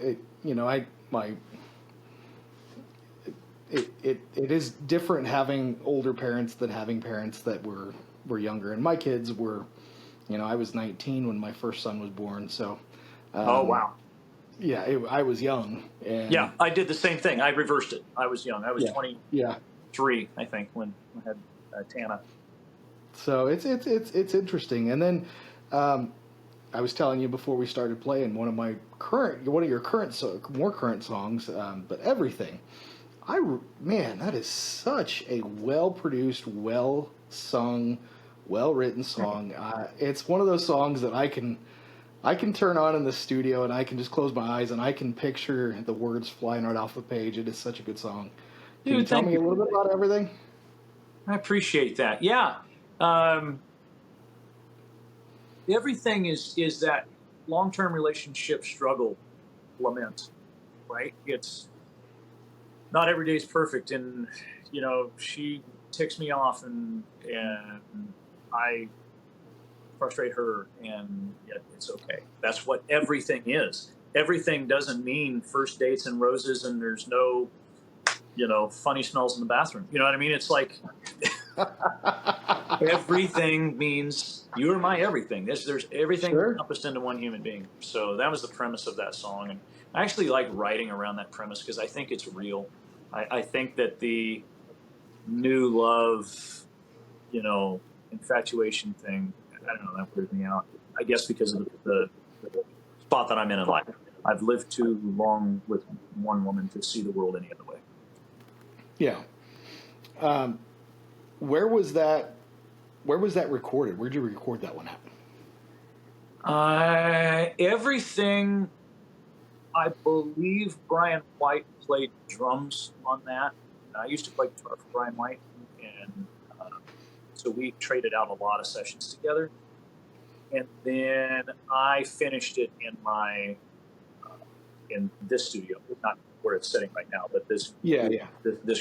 it is different having older parents than having parents that were younger. And my kids were, I was 19 when my first son was born. So, Oh, wow. Yeah, I was young. And Yeah, I did the same thing. I reversed it. I was young. I was yeah, 23, I think, when I had Tana. So it's interesting. And then I was telling you before we started playing one of your more current songs, but Everything. Man, that is such a well produced, well sung, well written song. It's one of those songs that I can turn on in the studio and I can just close my eyes and I can picture the words flying right off the page. It is such a good song. Can you tell me a little bit about Everything? I appreciate that. Yeah. Everything is that long-term relationship struggle lament, right? It's not every day is perfect, and she ticks me off, and I frustrate her, and yet it's okay. That's what everything is. Everything doesn't mean first dates and roses, and there's no funny smells in the bathroom. You know what I mean? It's like everything means you're my everything. There's everything Sure. encompassed into one human being. So that was the premise of that song, and I actually like writing around that premise because I think it's real. I think that the new love, infatuation thing, I don't know, that weirds me out. I guess because of the spot that I'm in life. I've lived too long with one woman to see the world any other way. Yeah. Where was that recorded? Where'd you record that one at? Everything, I believe Brian White played drums on that. I used to play guitar for Brian White, and So we traded out a lot of sessions together. And then I finished it in this studio, not where it's sitting right now, but this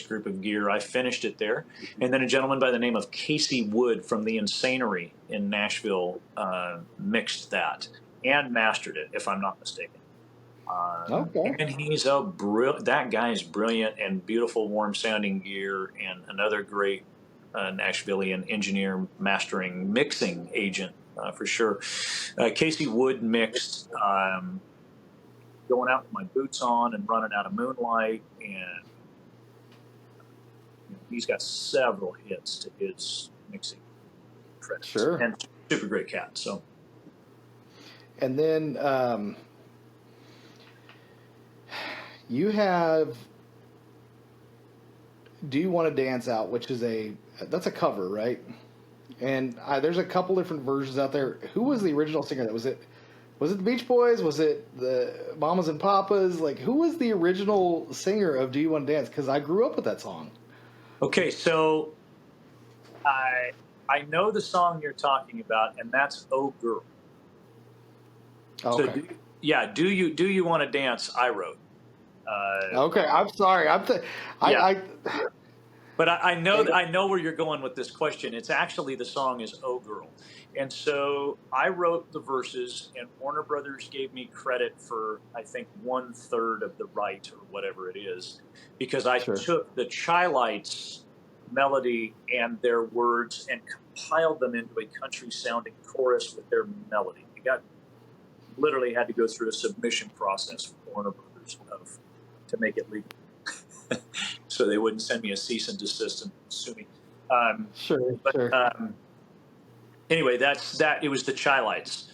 group of gear. I finished it there, and then a gentleman by the name of Casey Wood from the Insanery in Nashville mixed that and mastered it, if I'm not mistaken. Okay. And he's that guy is brilliant, and beautiful, warm sounding gear, and another great Nashvilleian engineer, mastering, mixing agent for sure. Casey Wood mixed Going Out With My Boots On and Running Out of Moonlight, and he's got several hits to his mixing credits. Sure. And super great cat. So, and then you have Do You Want to Dance Out, which is that's a cover, right? And there's a couple different versions out there. Who was the original singer? Was it the Beach Boys? Was it the Mamas and Papas? Like, who was the original singer of Do You Want to Dance? Because I grew up with that song. Okay, so I know the song you're talking about, and that's "Oh Girl." Okay. So Do You Want to Dance? I wrote. Okay, I'm sorry. But I know where you're going with this question. It's actually, the song is "Oh Girl," and so I wrote the verses, and Warner Brothers gave me credit for, I think, 1/3 of the right, or whatever it is, because I took the Chi-Lites melody and their words and compiled them into a country-sounding chorus with their melody. Literally had to go through a submission process for Warner Brothers to make it legal. So they wouldn't send me a cease and desist and sue me. Anyway, it was the Chi-Lites.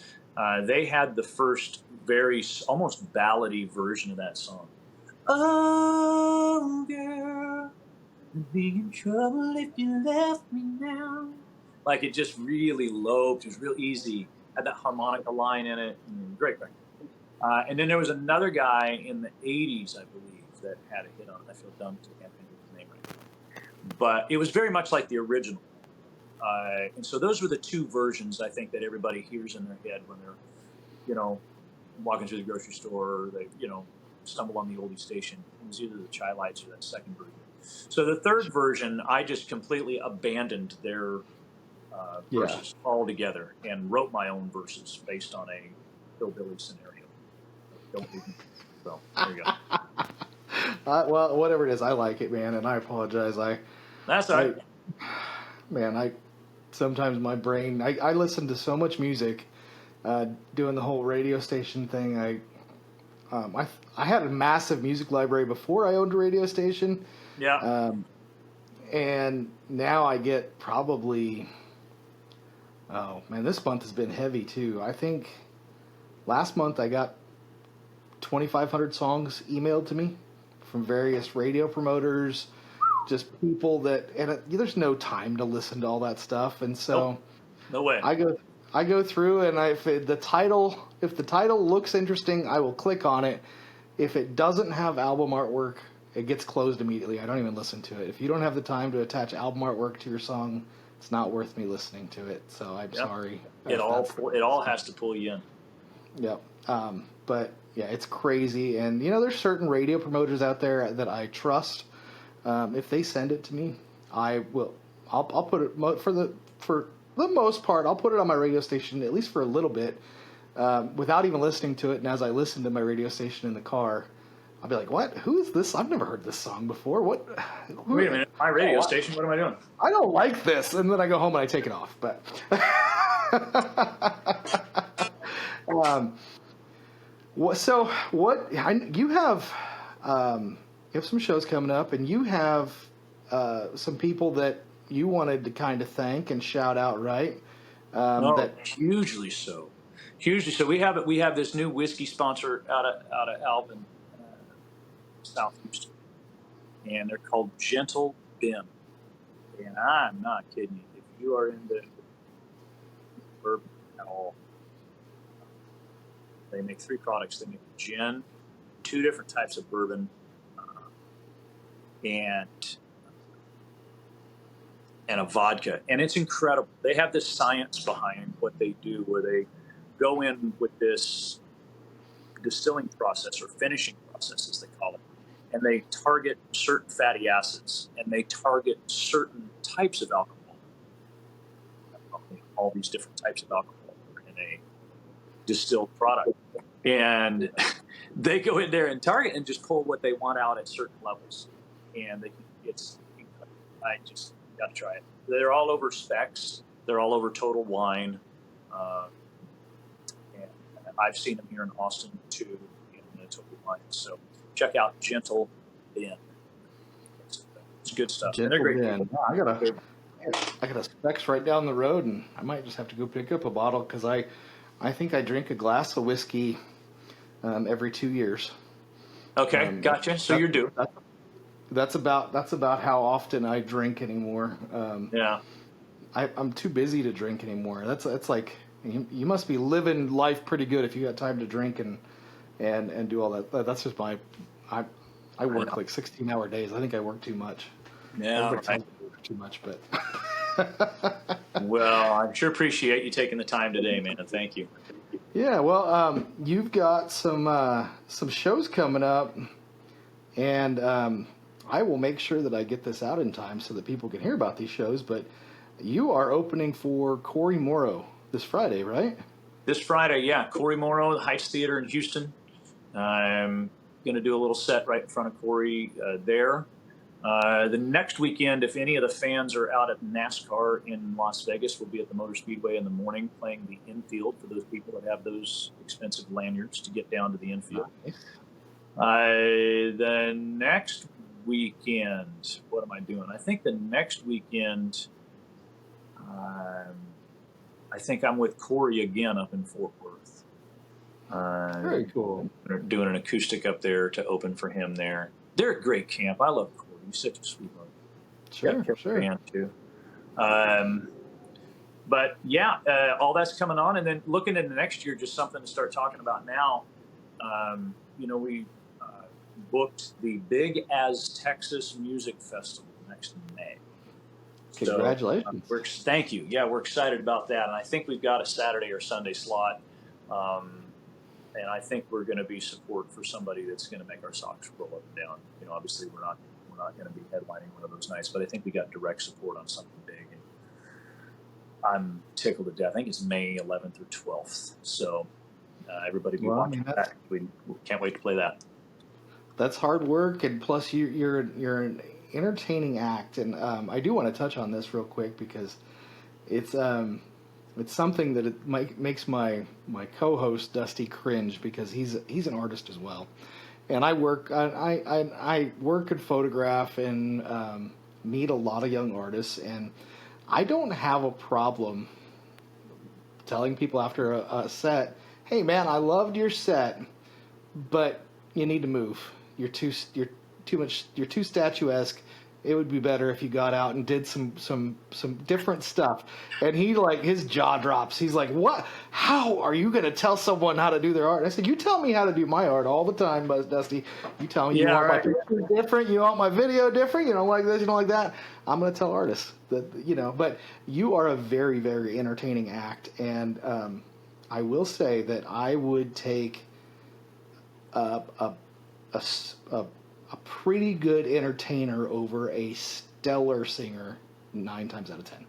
They had the first very almost ballady version of that song. Oh, girl, I'd be in trouble if you left me now. Like, it just really loped. It was real easy. Had that harmonica line in it. Great. And then there was another guy in the 80s, I believe, that had a hit on it. I feel dumb because I can't think of his name right now. But it was very much like the original. And so those were the two versions, I think, that everybody hears in their head when they're, walking through the grocery store, or they, stumble on the oldie station. It was either the Chi-Lites or that second version. So the third version, I just completely abandoned their verses altogether and wrote my own verses based on a hillbilly scenario. So there you go. Well, whatever it is, I like it, man, and I apologize. That's all right. Sometimes my brain, I listen to so much music, doing the whole radio station thing. I had a massive music library before I owned a radio station. Yeah. And now I get probably, this month has been heavy too. I think last month I got 2,500 songs emailed to me from various radio promoters, just people there's no time to listen to all that stuff. And so no way. I go through, and if the title looks interesting, I will click on it. If it doesn't have album artwork, it gets closed immediately. I don't even listen to it. If you don't have the time to attach album artwork to your song, it's not worth me listening to it. So I'm sorry. It all has to pull you in. Yep. But yeah, it's crazy. And there's certain radio promoters out there that I trust. If they send it to me, I'll put it for the most part. I'll put it on my radio station at least for a little bit, without even listening to it. And as I listen to my radio station in the car, I'll be like, "What? Who is this? I've never heard this song before. What? Wait a minute, my radio station. What am I doing? I don't like this." And then I go home and I take it off. But you have some shows coming up, and you have some people that you wanted to kind of thank and shout out, right? Hugely so. We have this new whiskey sponsor out of Alvin, South Houston, and they're called Gentle Ben. And I'm not kidding you. If you are into bourbon at all, they make 3 products. They make gin, 2 different types of bourbon, and and a vodka, and it's incredible. They have this science behind what they do, where they go in with this distilling process, or finishing process as they call it, and they target certain fatty acids, and they target certain types of alcohol. All these different types of alcohol are in a distilled product, and they go in there and target and just pull what they want out at certain levels, and it's incredible. I just got to try it. They're all over specs. They're all over Total Wine, and I've seen them here in Austin too, in Total Wine. So check out Gentle Ben. It's good stuff. Gentle and they're great Ben. people. I got a Specs right down the road, and I might just have to go pick up a bottle, because I think I drink a glass of whiskey every 2 years. Okay, gotcha. So you're due. That's about how often I drink anymore. Yeah. I'm too busy to drink anymore. That's like, you must be living life pretty good if you got time to drink and do all that. That's just I work like 16-hour days. I think I work too much. Yeah, right. Too much, but well, I sure appreciate you taking the time today, man. Thank you. Yeah, well, you've got some shows coming up, and I will make sure that I get this out in time so that people can hear about these shows. But you are opening for Corey Morrow this Friday, right? This Friday, yeah. Corey Morrow, the Heights Theater in Houston. I'm going to do a little set right in front of Corey there. The next weekend, if any of the fans are out at NASCAR in Las Vegas, we'll be at the Motor Speedway in the morning playing the infield for those people that have those expensive lanyards to get down to the infield. Nice. The next weekend, what am I doing? I think the next weekend, I think I'm with Corey again up in Fort Worth. Very cool. Doing an acoustic up there to open for him there. They're a great camp. I love Corey. He's such a sweetheart. Sure. Band too. But yeah, all that's coming on, and then looking into next year, just something to start talking about now. We booked the Big As Texas Music Festival next May. Congratulations! So, thank you. Yeah, we're excited about that, and I think we've got a Saturday or Sunday slot. And I think we're going to be support for somebody that's going to make our socks roll up and down. Obviously we're not going to be headlining one of those nights, but I think we got direct support on something big. And I'm tickled to death. I think it's May 11th or 12th. So everybody be watching that. We can't wait to play that. That's hard work, and plus you're an entertaining act. And I do want to touch on this real quick, because it's something that it makes my co-host Dusty cringe, because he's an artist as well, and I work and photograph and meet a lot of young artists, and I don't have a problem telling people after a set, hey man, I loved your set, but you need to move. You're too statuesque. It would be better if you got out and did some different stuff. And he, like, his jaw drops. He's like, what? How are you going to tell someone how to do their art? And I said, you tell me how to do my art all the time, Dusty. You tell me you want my picture different, you want my video different, you don't like this, you don't like that. I'm going to tell artists that, but you are a very, very entertaining act. And I will say that I would take a pretty good entertainer over a stellar singer 9 times out of 10.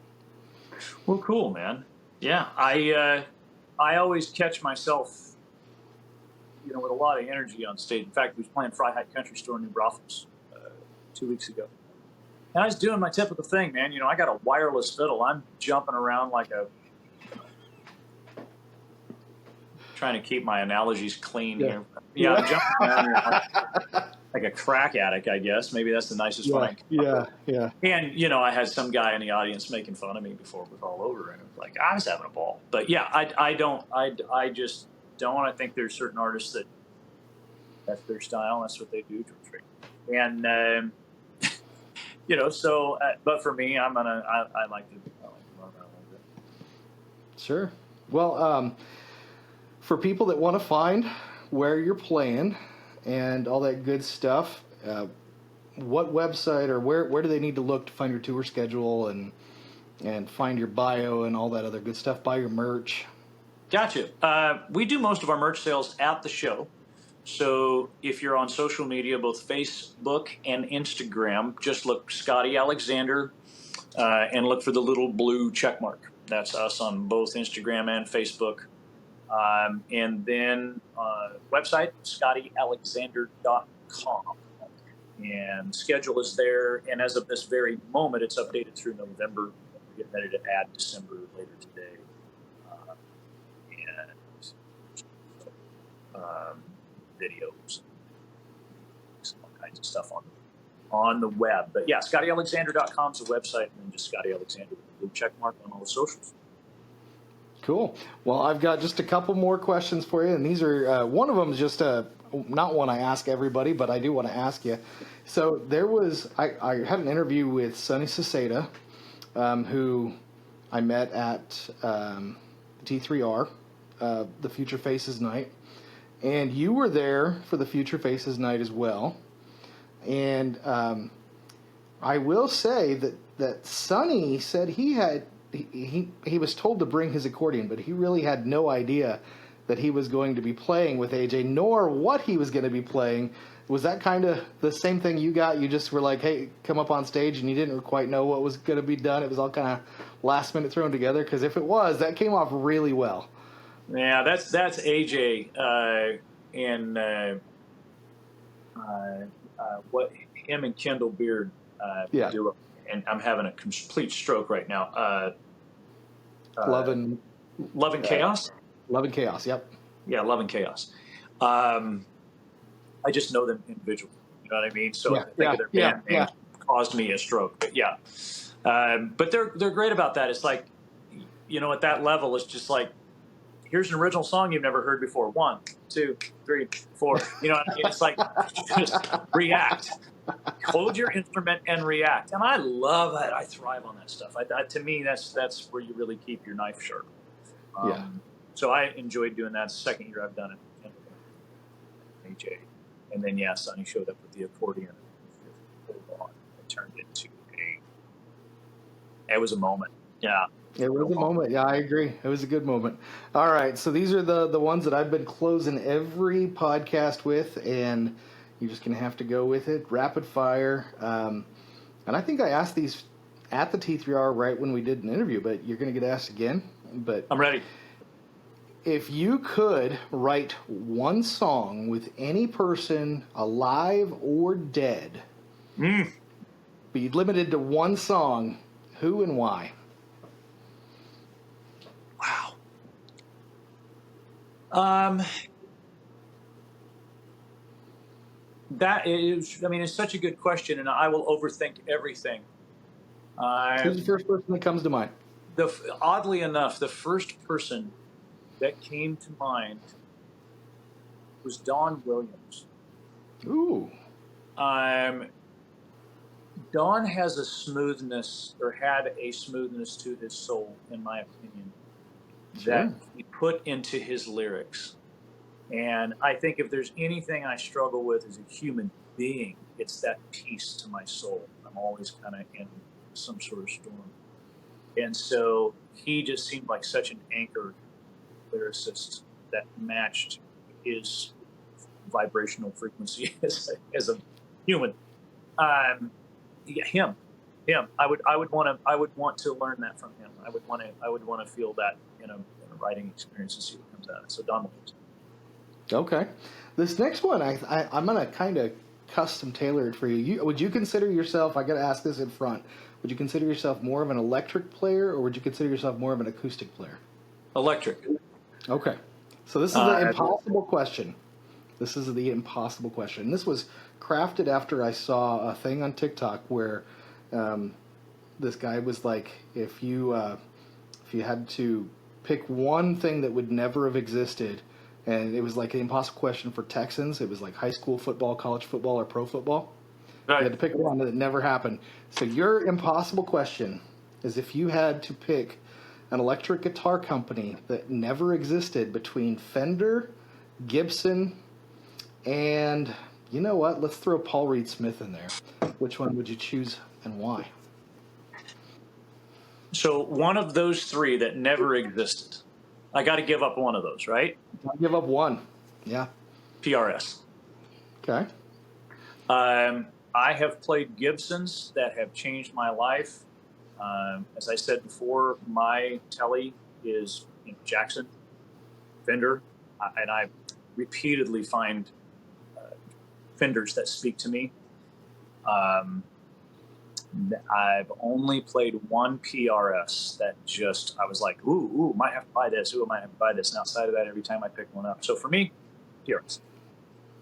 Well, cool, man. Yeah, I always catch myself, with a lot of energy on stage. In fact, we was playing Fry High Country Store in New Braunfels 2 weeks ago. And I was doing my typical thing, man. I got a wireless fiddle. I'm jumping around like trying to keep my analogies clean here. Yeah, I'm jumping around here like a crack addict, I guess. Maybe that's the nicest one. Yeah. And, I had some guy in the audience making fun of me before it was all over, and it was like, I was having a ball. But yeah, I just don't. I think there's certain artists that's their style. That's what they do. And, but for me, I like to run around a little bit. Sure. Well, for people that want to find where you're playing and all that good stuff, what website or where do they need to look to find your tour schedule and find your bio and all that other good stuff, buy your merch? Gotcha. We do most of our merch sales at the show. So if you're on social media, both Facebook and Instagram, just look Scotty Alexander and look for the little blue check mark. That's us on both Instagram and Facebook. And then website, scottyalexander.com. And schedule is there. And as of this very moment, it's updated through November. We're getting ready to add December later today. Videos, all kinds of stuff on the web. But yeah, ScottyAlexander.com is the website, and then just Scotty Alexander with a blue check mark on all the socials. Cool. Well, I've got just a couple more questions for you, and these are one of them is just not one I ask everybody, but I do want to ask you. So I had an interview with Sonny Saseda, who I met at T3R, the Future Faces night. And you were there for the Future Faces night as well. And I will say that Sonny said he was told to bring his accordion, but he really had no idea that he was going to be playing with AJ, nor what he was going to be playing. Was that kind of the same thing you got? You just were like, hey, come up on stage, and you didn't quite know what was going to be done. It was all kind of last minute thrown together? Because if it was, that came off really well. Yeah, that's AJ and what him and Kendall Beard do. And I'm having a complete stroke right now. Love and Chaos? Love and Chaos, yep. Yeah, Love and Chaos. I just know them individually. You know what I mean? So I think of their band name caused me a stroke. But yeah. But they're great about that. It's like, at that level, it's just like, here's an original song you've never heard before. 1, 2, 3, 4. You know what I mean? It's like, just react. Hold your instrument and react. And I love that. I thrive on that stuff. To me, that's where you really keep your knife sharp. So I enjoyed doing that. It's the second year I've done it. AJ. And then, Sonny showed up with the accordion. It turned into it was a moment. Yeah. It was a moment. Yeah, I agree. It was a good moment. All right. So these are the ones that I've been closing every podcast with, and you're just going to have to go with it. Rapid fire. And I think I asked these at the T3R right when we did an interview, but you're going to get asked again. But I'm ready. If you could write one song with any person, alive or dead, but you'd limited to one song, who and why? Wow. That is, it's such a good question, and I will overthink everything. Who's the first person that comes to mind? Oddly enough, the first person that came to mind was Don Williams. Ooh. Don has a smoothness, or had a smoothness to his soul, in my opinion, that he put into his lyrics. And I think if there's anything I struggle with as a human being, it's that peace to my soul. I'm always kind of in some sort of storm. And so he just seemed like such an anchored lyricist that matched his vibrational frequency as a human. Him. I would want to learn that from him. I would want to feel that in a writing experience and see what comes out of it. So Don Williams. Okay. This next one, I'm going to kind of custom tailor it for you. Would you consider yourself, I got to ask this in front, would you consider yourself more of an electric player, or would you consider yourself more of an acoustic player? Electric. Okay. So this is the impossible question. This is the impossible question. This was crafted after I saw a thing on TikTok where this guy was like, if you had to pick one thing that would never have existed, and it was like an impossible question for Texans. It was like high school football, college football, or pro football. Right. You had to pick one that never happened. So your impossible question is, if you had to pick an electric guitar company that never existed between Fender, Gibson, and You know what? Let's throw Paul Reed Smith in there. Which one would you choose and why? So one of those three that never existed. I got to give up one of those, right? I'll give up one. Yeah. PRS. Okay. I have played Gibsons that have changed my life. As I said before, my telly is Jackson, Fender, and I repeatedly find Fenders that speak to me. I've only played one PRS that I was like, ooh, might have to buy this. Ooh, I might have to buy this. And outside of that, every time I pick one up. So for me, PRS.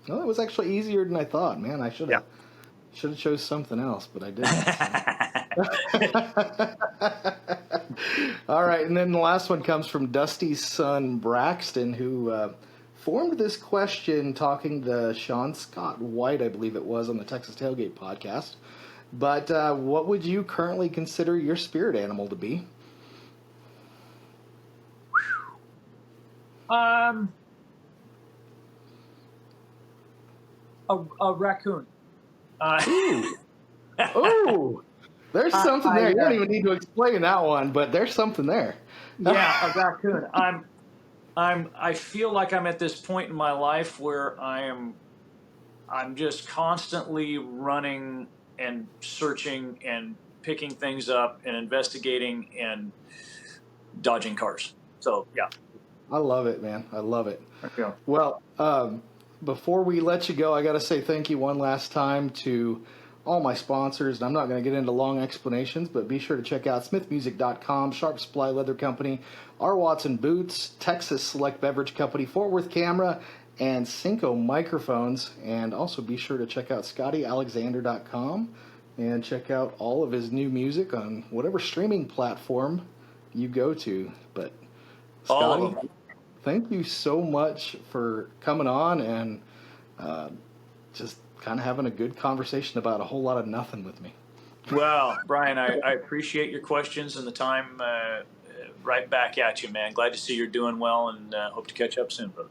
Well, it was actually easier than I thought, man. I should have chose something else, but I didn't. All right, and then the last one comes from Dusty's son Braxton, who formed this question talking to Sean Scott White, I believe it was, on the Texas Tailgate podcast. But what would you currently consider your spirit animal to be? A raccoon. Ooh, there's something there. You don't even need to explain that one, but there's something there. Yeah, a raccoon. I feel like I'm at this point in my life where I'm just constantly running and searching and picking things up and investigating and dodging cars. So, yeah. I love it, man. I love it. Yeah. Well, before we let you go, I got to say thank you one last time to all my sponsors. And I'm not going to get into long explanations, but be sure to check out smithmusic.com, Sharp Supply Leather Company, R. Watson Boots, Texas Select Beverage Company, Fort Worth Camera, and Cinco Microphones. And also be sure to check out ScottyAlexander.com and check out all of his new music on whatever streaming platform you go to. But Scotty, thank you so much for coming on and just kind of having a good conversation about a whole lot of nothing with me. Well, Brian, I appreciate your questions and the time right back at you, man. Glad to see you're doing well and hope to catch up soon, brother.